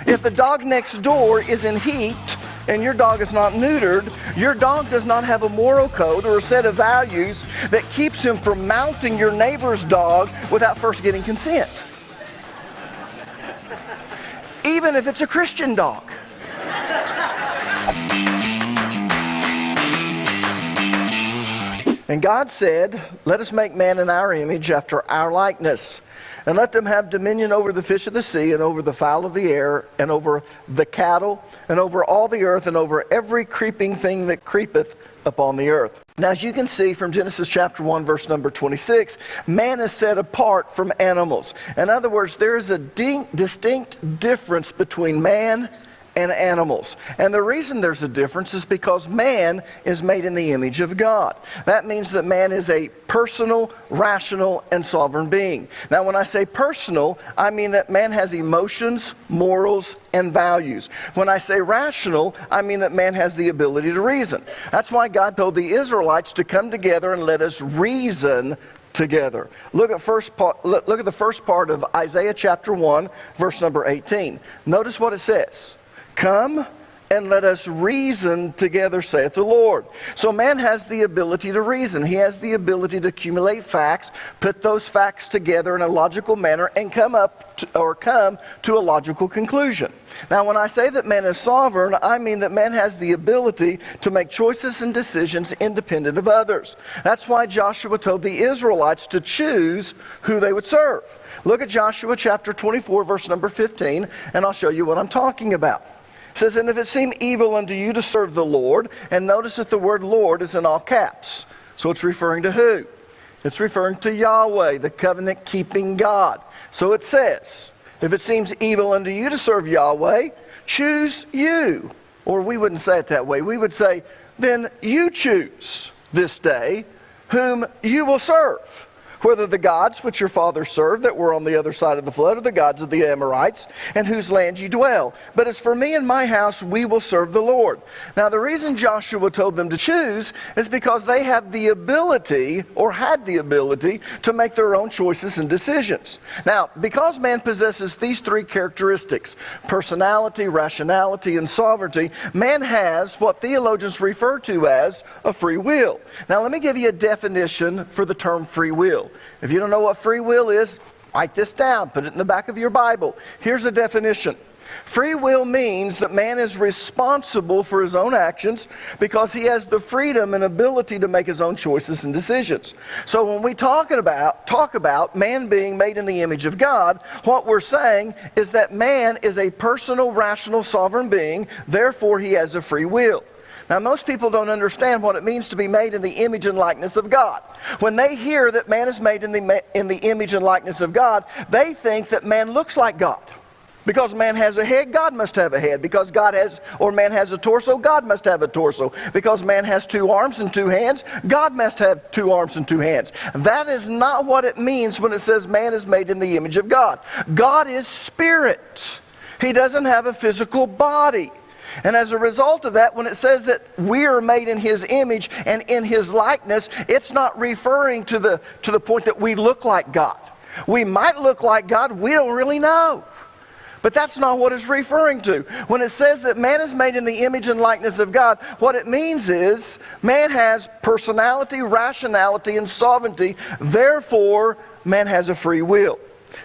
If the dog next door is in heat and your dog is not neutered, your dog does not have a moral code or a set of values that keeps him from mounting your neighbor's dog without first getting consent. Even if it's a Christian dog. And God said, let us make man in our image after our likeness, and let them have dominion over the fish of the sea, and over the fowl of the air, and over the cattle, and over all the earth, and over every creeping thing that creepeth upon the earth. Now, as you can see from Genesis chapter 1, verse number 26, man is set apart from animals. In other words, there is a distinct difference between man and animals. And the reason there's a difference is because man is made in the image of God. That means that man is a personal, rational, and sovereign being. Now, when I say personal, I mean that man has emotions, morals, and values. When I say rational, I mean that man has the ability to reason. That's why God told the Israelites to come together and let us reason together. Look at the first part of Isaiah chapter 1, verse number 18. Notice what it says. Come and let us reason together, saith the Lord. So man has the ability to reason. He has the ability to accumulate facts, put those facts together in a logical manner, and come to a logical conclusion. Now, when I say that man is sovereign, I mean that man has the ability to make choices and decisions independent of others. That's why Joshua told the Israelites to choose who they would serve. Look at Joshua chapter 24, verse number 15, and I'll show you what I'm talking about. It says, and if it seem evil unto you to serve the Lord, and notice that the word Lord is in all caps. So it's referring to who? It's referring to Yahweh, the covenant-keeping God. So it says, if it seems evil unto you to serve Yahweh, choose you. Or we wouldn't say it that way. We would say, then you choose this day whom you will serve. Whether the gods which your fathers served that were on the other side of the flood, or the gods of the Amorites, and whose land ye dwell. But as for me and my house, we will serve the Lord. Now the reason Joshua told them to choose is because they have the ability, or had the ability, to make their own choices and decisions. Now, because man possesses these three characteristics, personality, rationality, and sovereignty, man has what theologians refer to as a free will. Now let me give you a definition for the term free will. If you don't know what free will is, write this down, put it in the back of your Bible. Here's a definition. Free will means that man is responsible for his own actions because he has the freedom and ability to make his own choices and decisions. So when we talk about man being made in the image of God, what we're saying is that man is a personal, rational, sovereign being, therefore he has a free will. Now, most people don't understand what it means to be made in the image and likeness of God. When they hear that man is made in the image and likeness of God, they think that man looks like God. Because man has a head, God must have a head. Because man has a torso, God must have a torso. Because man has 2 arms and 2 hands, God must have 2 arms and 2 hands. That is not what it means when it says man is made in the image of God. God is spirit. He doesn't have a physical body. And as a result of that, when it says that we are made in His image and in His likeness, it's not referring to the point that we look like God. We might look like God, we don't really know. But that's not what it's referring to. When it says that man is made in the image and likeness of God, what it means is man has personality, rationality, and sovereignty. Therefore, man has a free will.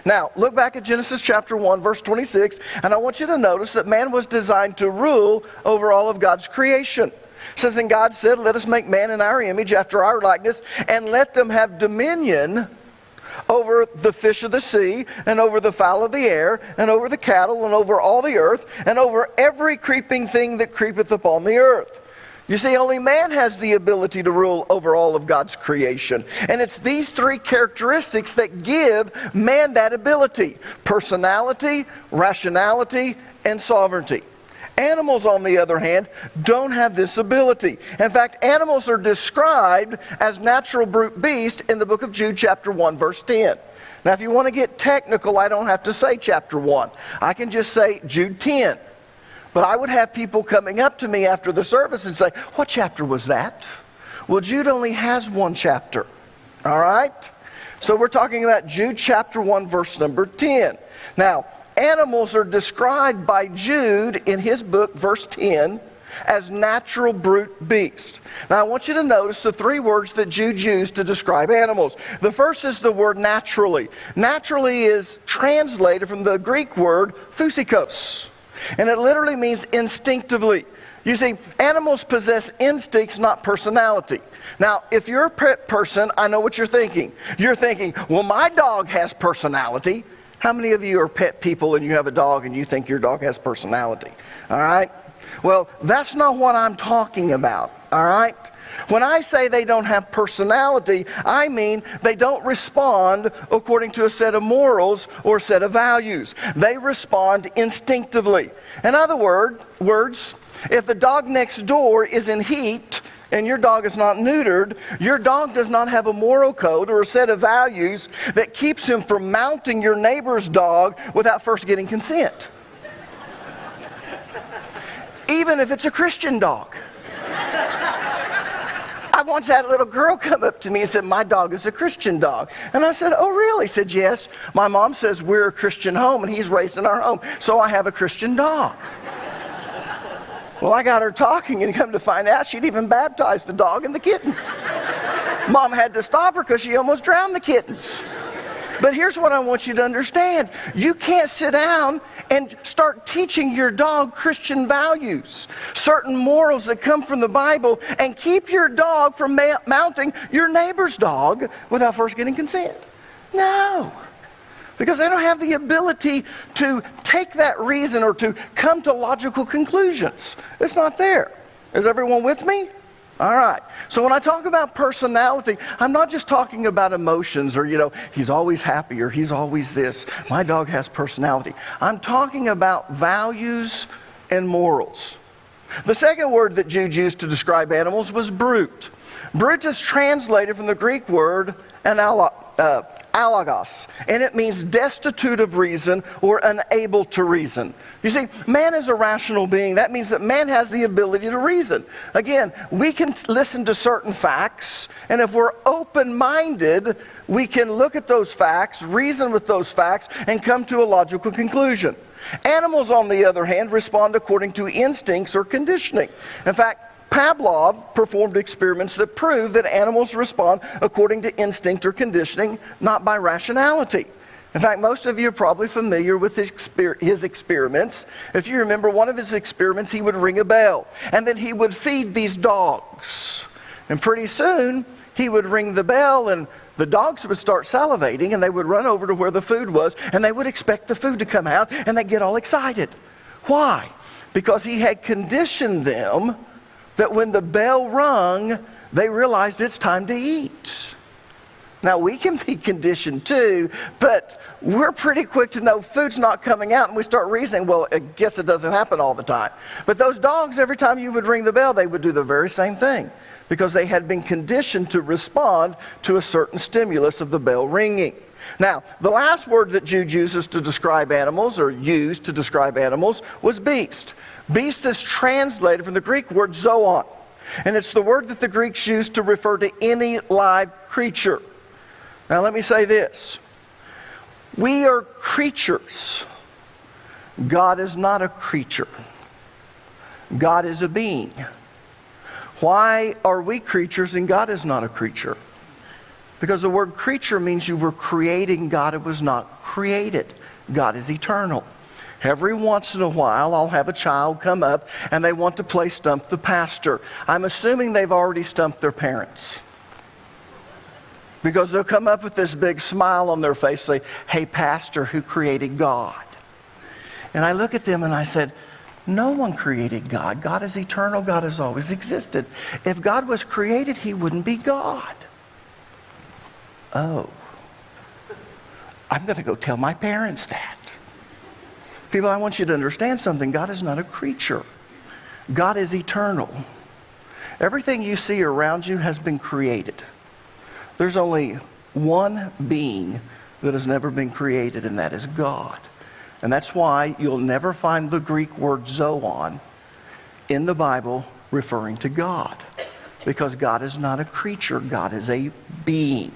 Now, look back at Genesis chapter 1, verse 26, and I want you to notice that man was designed to rule over all of God's creation. It says, and God said, let us make man in our image, after our likeness, and let them have dominion over the fish of the sea, and over the fowl of the air, and over the cattle, and over all the earth, and over every creeping thing that creepeth upon the earth. You see, only man has the ability to rule over all of God's creation. And it's these 3 characteristics that give man that ability: personality, rationality, and sovereignty. Animals, on the other hand, don't have this ability. In fact, animals are described as natural brute beasts in the book of Jude chapter 1, verse 10. Now, if you want to get technical, I don't have to say chapter 1. I can just say Jude 10. But I would have people coming up to me after the service and say, what chapter was that? Well, Jude only has 1 chapter. All right? So we're talking about Jude chapter 1, verse number 10. Now, animals are described by Jude in his book, verse 10, as natural brute beasts. Now I want you to notice the three words that Jude used to describe animals. The first is the word naturally. Naturally is translated from the Greek word physikos, and it literally means instinctively. You see, animals possess instincts, not personality. Now, if you're a pet person, I know what you're thinking. You're thinking, well, my dog has personality. How many of you are pet people and you have a dog and you think your dog has personality? All right? Well, that's not what I'm talking about, all right? When I say they don't have personality, I mean they don't respond according to a set of morals or a set of values. They respond instinctively. In other words, if the dog next door is in heat and your dog is not neutered, your dog does not have a moral code or a set of values that keeps him from mounting your neighbor's dog without first getting consent. Even if it's a Christian dog. I once had a little girl come up to me and said, my dog is a Christian dog. And I said, oh really? He said, yes. My mom says we're a Christian home and he's raised in our home, so I have a Christian dog. Well, I got her talking and come to find out she'd even baptized the dog and the kittens. Mom had to stop her because she almost drowned the kittens. But here's what I want you to understand. You can't sit down and start teaching your dog Christian values, certain morals that come from the Bible, and keep your dog from mounting your neighbor's dog without first getting consent. No. Because they don't have the ability to take that reason or to come to logical conclusions. It's not there. Is everyone with me? All right. So when I talk about personality, I'm not just talking about emotions or, he's always happy or he's always this. My dog has personality. I'm talking about values and morals. The second word that Jude used to describe animals was brute. Brute is translated from the Greek word alagos, and it means destitute of reason or unable to reason. You see, man is a rational being. That means that man has the ability to reason. Again, we can listen to certain facts, and if we're open-minded, we can look at those facts, reason with those facts, and come to a logical conclusion. Animals, on the other hand, respond according to instincts or conditioning. In fact, Pavlov performed experiments that prove that animals respond according to instinct or conditioning, not by rationality. In fact, most of you are probably familiar with his experiments. If you remember one of his experiments, he would ring a bell, and then he would feed these dogs. And pretty soon, he would ring the bell, and the dogs would start salivating, and they would run over to where the food was, and they would expect the food to come out, and they'd get all excited. Why? Because he had conditioned them that when the bell rung, they realized it's time to eat. Now, we can be conditioned too, but we're pretty quick to know food's not coming out, and we start reasoning, well, I guess it doesn't happen all the time. But those dogs, every time you would ring the bell, they would do the very same thing because they had been conditioned to respond to a certain stimulus of the bell ringing. Now, the last word that Jude uses to describe animals, or used to describe animals, was beast. Beast is translated from the Greek word zoon, and it's the word that the Greeks used to refer to any live creature. Now let me say this. We are creatures. God is not a creature. God is a being. Why are we creatures and God is not a creature? Because the word creature means you were creating God. It was not created. God is eternal. Every once in a while, I'll have a child come up and they want to play stump the pastor. I'm assuming they've already stumped their parents. Because they'll come up with this big smile on their face, say, hey, pastor, who created God? And I look at them and I said, no one created God. God is eternal. God has always existed. If God was created, he wouldn't be God. Oh, I'm going to go tell my parents that. People, I want you to understand something. God is not a creature. God is eternal. Everything you see around you has been created. There's only one being that has never been created, and that is God. And that's why you'll never find the Greek word zoon in the Bible referring to God. Because God is not a creature. God is a being.